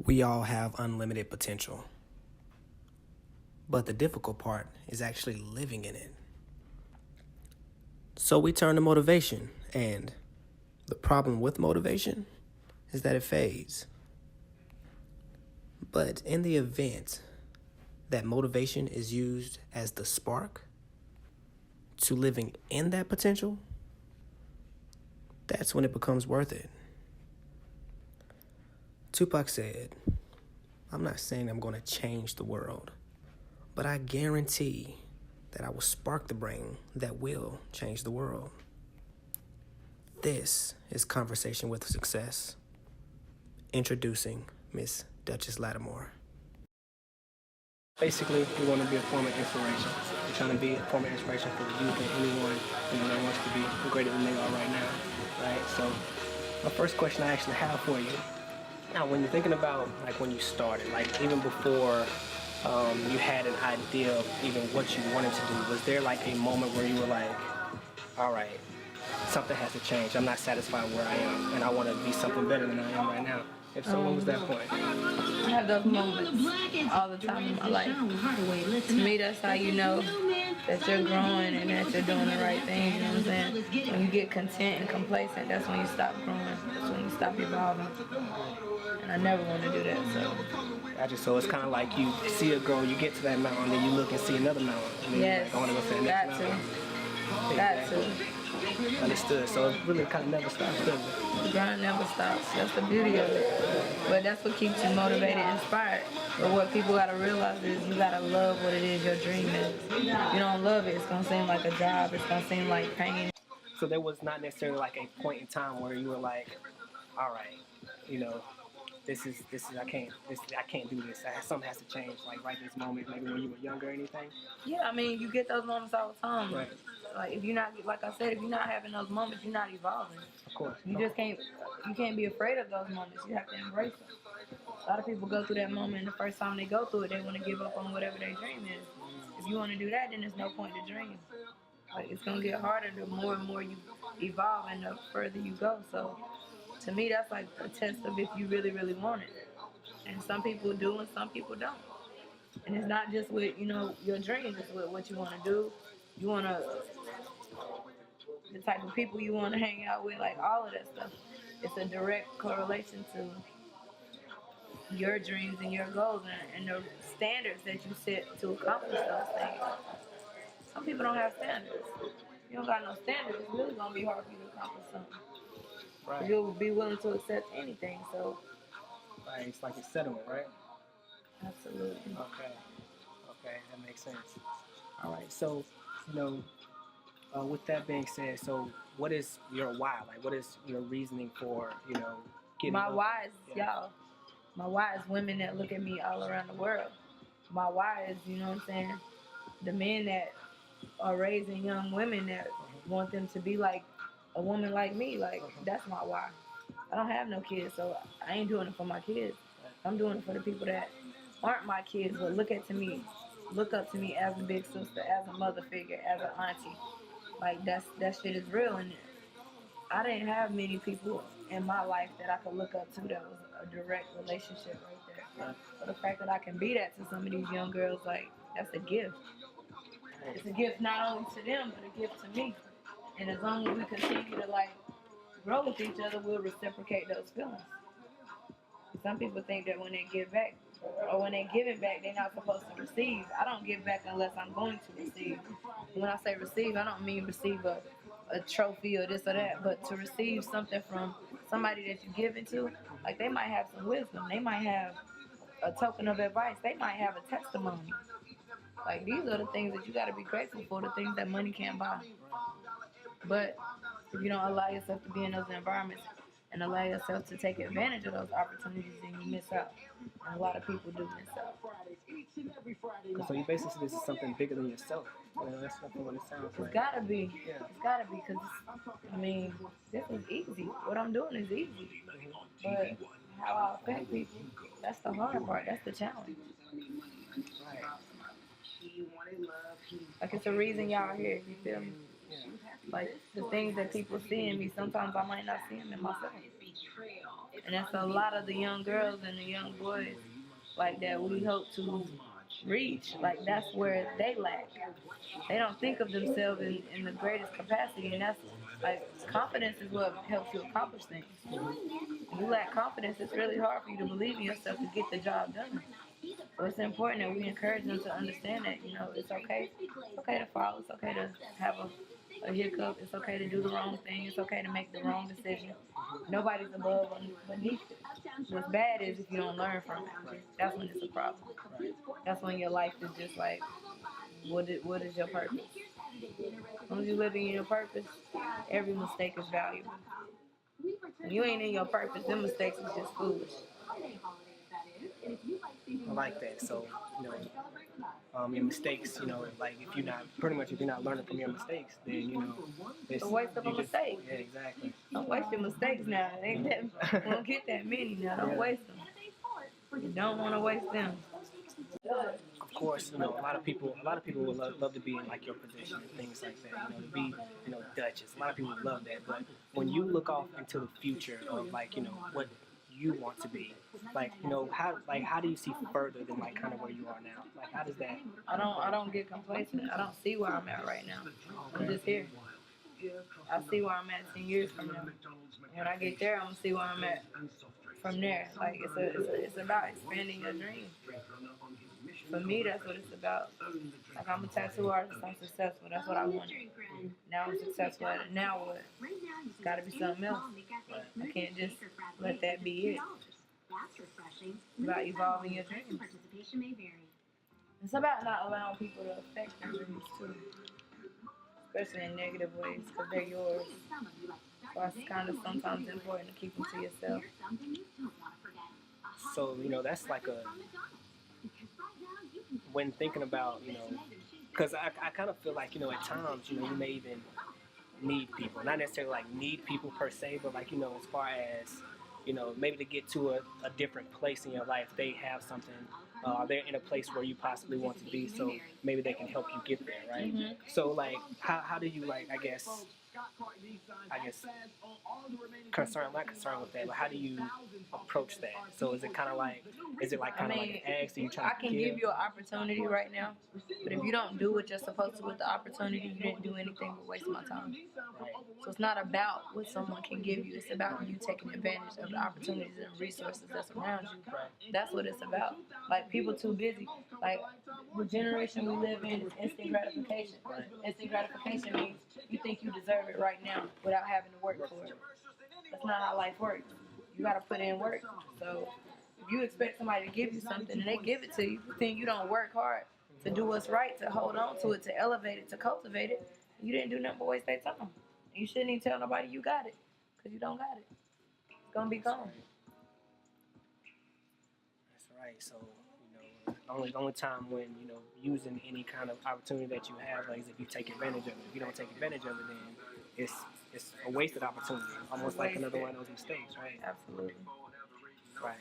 We all have unlimited potential. But the difficult part is actually living in it. So we turn to motivation, and the problem with motivation is that it fades. But in the event that motivation is used as the spark to living in that potential, that's when it becomes worth it. Tupac said, "I'm not saying I'm going to change the world, but I guarantee that I will spark the brain that will change the world." This is Conversation with Success. Introducing Miss Dutchess Lattimore. Basically, we want to be a form of inspiration. We're trying to be a form of inspiration for the youth and anyone that wants to be greater than they are right now, right? So, my first question I actually have for you. Now, when you're thinking about like when you started, like even before you had an idea of even what you wanted to do, was there like a moment where you were like, all right, something has to change. I'm not satisfied where I am, and I want to be something better than I am right now? If so, what was that point? I have those moments all the time in my life. To me, that's how you know that you're growing and that you're doing the right thing, you know what I'm saying? When you get content and complacent, that's when you stop growing. That's when you stop evolving. And I never want to do that, so. Gotcha. So it's kind of like you see a goal, you get to that mountain, then you look and see another mountain. And then yes, you're like, I want to go to the next mountain. Got to. Understood. So it really kind of never stops, does it? The grind never stops. That's the beauty of it. But that's what keeps you motivated and inspired. But what people got to realize is you got to love what it is your dream is. If you don't love it, it's going to seem like a job. It's going to seem like pain. So there was not necessarily like a point in time where you were like, all right, you know, this is I can't do this. Something has to change. Like right this moment, maybe when you were younger or anything. Yeah, I mean, you get those moments all the time. Right. Like if you're not, like I said, if you're not having those moments, you're not evolving. Of course. You just can't. You can't be afraid of those moments. You have to embrace them. A lot of people go through that moment, and the first time they go through it, they want to give up on whatever their dream is. If you want to do that, then there's no point to dream. Like it's gonna get harder the more and more you evolve and the further you go. So, to me, that's like a test of if you really, really want it. And some people do, and some people don't. And it's not just with your dreams; it's with what you want to do. You want to the type of people you want to hang out with, like all of that stuff. It's a direct correlation to your dreams and your goals and the standards that you set to accomplish those things. Some people don't have standards. If you don't got no standards, it's really going to be hard for you to accomplish something. Right. You'll be willing to accept anything, so. Right, it's like a settlement, right? Absolutely. Okay, that makes sense. All right, so, with that being said, so what is your why? Like, what is your reasoning for, getting My up? why is, y'all. My why is women that look at me all around the world. My why is, the men that are raising young women that want them to be like a woman like me. Like, that's my why. I don't have no kids, so I ain't doing it for my kids. I'm doing it for the people that aren't my kids, but look up to me as a big sister, as a mother figure, as an auntie. Like, that shit is real, and I didn't have many people in my life that I could look up to that was a direct relationship right there. So the fact that I can be that to some of these young girls, like, that's a gift. It's a gift not only to them, but a gift to me. And as long as we continue to, like, grow with each other, we'll reciprocate those feelings. Some people think that when they give back, or when they give it back, they're not supposed to receive. I don't give back unless I'm going to receive. When I say receive, I don't mean receive a trophy or this or that, but to receive something from somebody that you give it to, like they might have some wisdom, they might have a token of advice, they might have a testimony. Like these are the things that you got to be grateful for, the things that money can't buy. But if you don't allow yourself to be in those environments and allow yourself to take advantage of those opportunities, then you miss out. And a lot of people do miss out. So you basically this is something bigger than yourself. That's what it sounds like. It's gotta be. Yeah. It's gotta be because, this is easy. What I'm doing is easy. But how I affect people, that's the hard part. That's the challenge. Right. Like it's a reason y'all here, you feel me? Like the things that people see in me, sometimes I might not see them in myself. And that's a lot of the young girls and the young boys like that we hope to reach. Like that's where they lack. They don't think of themselves in the greatest capacity, and that's like confidence is what helps you accomplish things. If you lack confidence, it's really hard for you to believe in yourself to get the job done. So it's important that we encourage them to understand that, you know, it's okay. It's okay to fall. It's okay to have a hiccup. It's okay to do the wrong thing. It's okay to make the wrong decision. Nobody's above or beneath it. What's bad is if you don't learn from it. That's when it's a problem. That's when your life is just like, what is your purpose? As long as you're living in your purpose, every mistake is valuable. When you ain't in your purpose, them mistakes is just foolish. I like that. So, your mistakes, like if you're not learning from your mistakes, then, It's a waste of a mistake. Yeah, exactly. Don't waste your mistakes now. Ain't that, we don't get that many now. Don't waste them. You don't want to waste them. Of course, a lot of people would love to be in like your position and things like that. To be, Dutchess. A lot of people would love that. But when you look off into the future of like, what you want to be, like, how do you see further than like kind of where you are now? Like, how does that? I don't get complacent. I don't see where I'm at right now. I'm just here. I see where I'm at 10 years from now. When I get there, I'm gonna see where I'm at from there. Like it's about expanding your dreams. For me, that's what it's about. Like I'm a tattoo artist. I'm successful. That's what I wanted. Now I'm successful at it. Now what? It's got to be something else. I can't just let that be it. It's about evolving your dreams. It's about not allowing people to affect your dreams too, especially in negative ways, because they're yours. So it's kind of sometimes important to keep them to yourself. So, that's like when thinking about, because I kind of feel like, at times, you may even need people. Not necessarily like need people per se, but like, as far as, maybe to get to a different place in your life, they have something, they're in a place where you possibly want to be, so maybe they can help you get there, right? Mm-hmm. So like, how do you like, I guess, not concerned with that, but how do you approach that? So is it kind of like an egg? So you try I can give you an opportunity right now, but if you don't do what you're supposed to with the opportunity, you didn't do anything but waste my time. Right. So it's not about what someone can give you. It's about you taking advantage of the opportunities and resources that's around you. Right. That's what it's about. Like people too busy. Like the generation we live in is instant gratification. Right. Instant gratification means you think you deserve it right now without having to work for it. That's not how life works. You gotta put in work. So if you expect somebody to give you something and they give it to you, then you don't work hard to do what's right, to hold on to it, to elevate it, to cultivate it. You didn't do nothing but waste their time. You shouldn't even tell nobody you got it, because you don't got it. It's gonna be gone. That's right. So, the only time when, using any kind of opportunity that you have, like, is if you take advantage of it. If you don't take advantage of it, then it's a wasted opportunity. Almost like another one of those mistakes, right? Absolutely. Right.